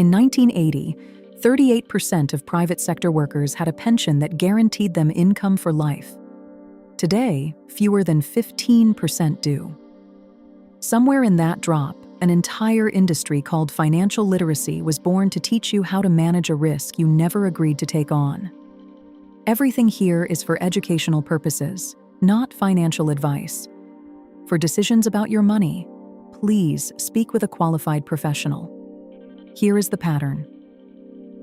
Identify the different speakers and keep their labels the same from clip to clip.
Speaker 1: In 1980, 38% of private sector workers had a pension that guaranteed them income for life. Today, fewer than 15% do. Somewhere in that drop, an entire industry called financial literacy was born to teach you how to manage a risk you never agreed to take on. Everything here is for educational purposes, not financial advice. For decisions about your money, please speak with a qualified professional. Here is the pattern.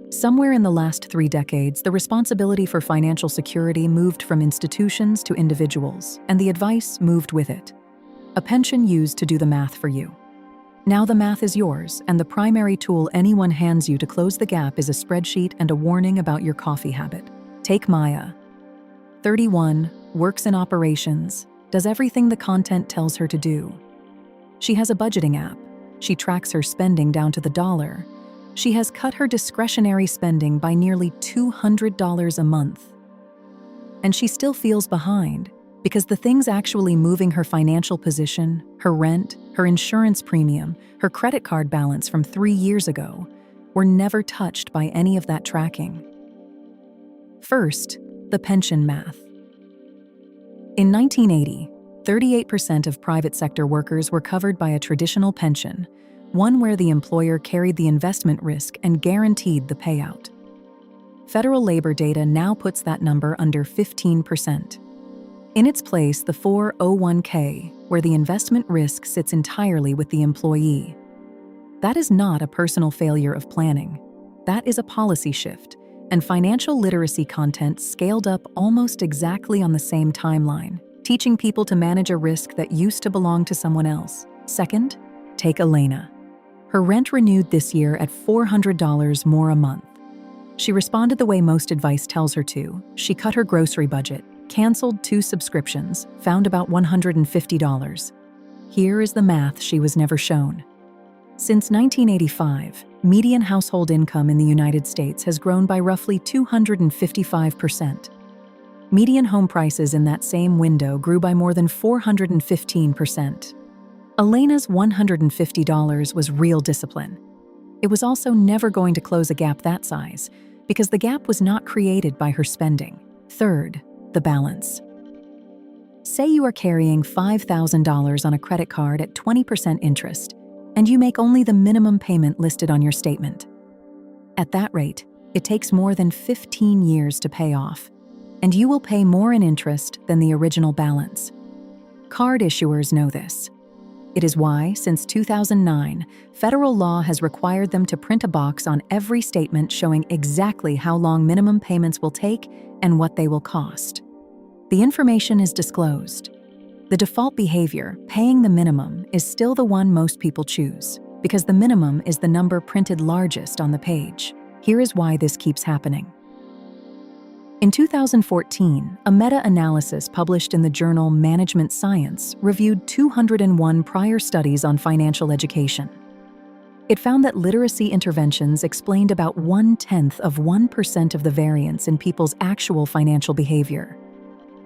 Speaker 1: Somewhere in the last 3 decades, the responsibility for financial security moved from institutions to individuals, and the advice moved with it. A pension used to do the math for you. Now the math is yours, and the primary tool anyone hands you to close the gap is a spreadsheet and a warning about your coffee habit. Take Maya. 31, works in operations, does everything the content tells her to do. She has a budgeting app. She tracks her spending down to the dollar. She has cut her discretionary spending by nearly $200 a month. And she still feels behind because the things actually moving her financial position, her rent, her insurance premium, her credit card balance from 3 years ago, were never touched by any of that tracking. First, the pension math. In 1980, 38% of private sector workers were covered by a traditional pension, one where the employer carried the investment risk and guaranteed the payout. Federal labor data now puts that number under 15%. In its place, the 401k, where the investment risk sits entirely with the employee. That is not a personal failure of planning. That is a policy shift, and financial literacy content scaled up almost exactly on the same timeline, teaching people to manage a risk that used to belong to someone else. Second, take Elena. Her rent renewed this year at $400 more a month. She responded the way most advice tells her to. She cut her grocery budget, canceled 2 subscriptions, found about $150. Here is the math she was never shown. Since 1985, median household income in the United States has grown by roughly 255%. Median home prices in that same window grew by more than 415%. Elena's $150 was real discipline. It was also never going to close a gap that size, because the gap was not created by her spending. Third, the balance. Say you are carrying $5,000 on a credit card at 20% interest, and you make only the minimum payment listed on your statement. At that rate, it takes more than 15 years to pay off, and you will pay more in interest than the original balance. Card issuers know this. It is why, since 2009, federal law has required them to print a box on every statement showing exactly how long minimum payments will take and what they will cost. The information is disclosed. The default behavior, paying the minimum, is still the one most people choose, because the minimum is the number printed largest on the page. Here is why this keeps happening. In 2014, a meta-analysis published in the journal Management Science reviewed 201 prior studies on financial education. It found that literacy interventions explained about 0.1% of the variance in people's actual financial behavior.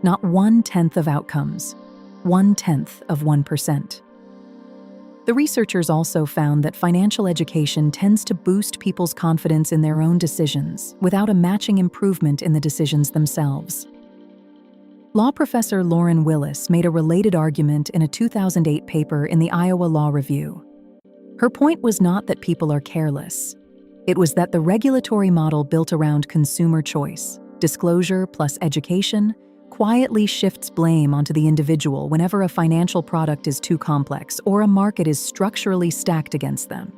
Speaker 1: Not 0.1% of outcomes, 0.1%. The researchers also found that financial education tends to boost people's confidence in their own decisions without a matching improvement in the decisions themselves. Law professor Lauren Willis made a related argument in a 2008 paper in the Iowa Law Review. Her point was not that people are careless. It was that the regulatory model built around consumer choice, disclosure plus education, quietly shifts blame onto the individual whenever a financial product is too complex or a market is structurally stacked against them.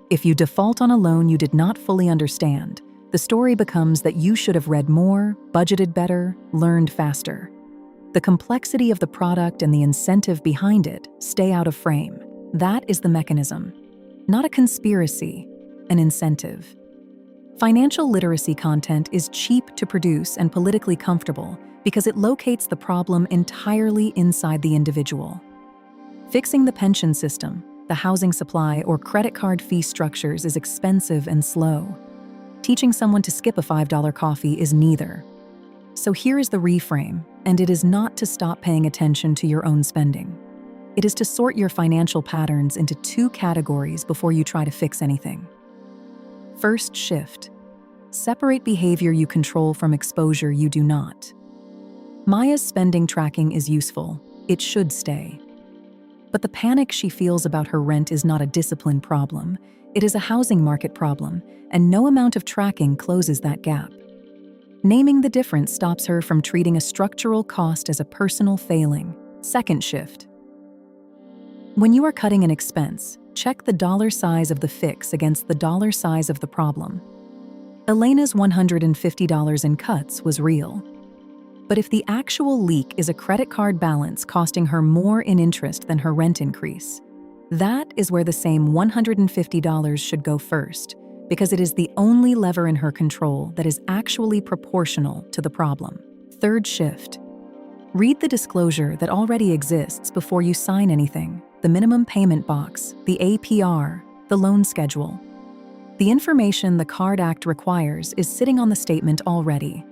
Speaker 1: If you default on a loan you did not fully understand, the story becomes that you should have read more, budgeted better, learned faster. The complexity of the product and the incentive behind it stay out of frame. That is the mechanism. Not a conspiracy, an incentive. Financial literacy content is cheap to produce and politically comfortable because it locates the problem entirely inside the individual. Fixing the pension system, the housing supply, or credit card fee structures is expensive and slow. Teaching someone to skip a $5 coffee is neither. So here is the reframe, and it is not to stop paying attention to your own spending. It is to sort your financial patterns into 2 categories before you try to fix anything. First shift. Separate behavior you control from exposure you do not. Maya's spending tracking is useful. It should stay. But the panic she feels about her rent is not a discipline problem. It is a housing market problem, and no amount of tracking closes that gap. Naming the difference stops her from treating a structural cost as a personal failing. Second shift. When you are cutting an expense, check the dollar size of the fix against the dollar size of the problem. Elena's $150 in cuts was real. But if the actual leak is a credit card balance costing her more in interest than her rent increase, that is where the same $150 should go first, because it is the only lever in her control that is actually proportional to the problem. Third shift. Read the disclosure that already exists before you sign anything: the minimum payment box, the APR, the loan schedule. The information the Card Act requires is sitting on the statement already.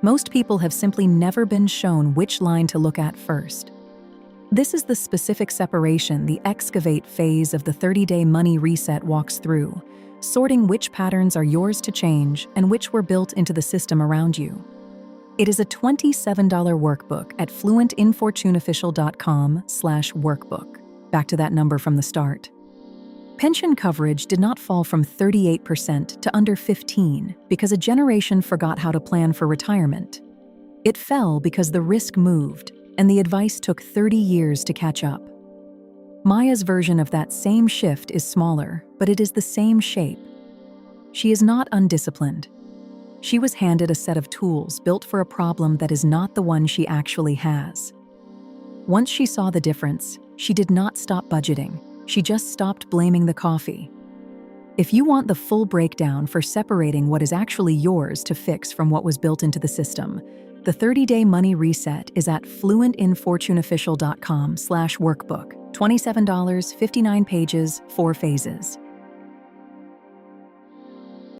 Speaker 1: Most people have simply never been shown which line to look at first. This is the specific separation the excavate phase of the 30-day money reset walks through, sorting which patterns are yours to change and which were built into the system around you. It is a $27 workbook at fluentinfortuneofficial.com/workbook. Back to that number from the start. Pension coverage did not fall from 38% to under 15% because a generation forgot how to plan for retirement. It fell because the risk moved, and the advice took 30 years to catch up. Maya's version of that same shift is smaller, but it is the same shape. She is not undisciplined. She was handed a set of tools built for a problem that is not the one she actually has. Once she saw the difference, she did not stop budgeting. She just stopped blaming the coffee. If you want the full breakdown for separating what is actually yours to fix from what was built into the system, the 30-day money reset is at fluentinfortuneofficial.com/workbook. $27, 59 pages, 4 phases.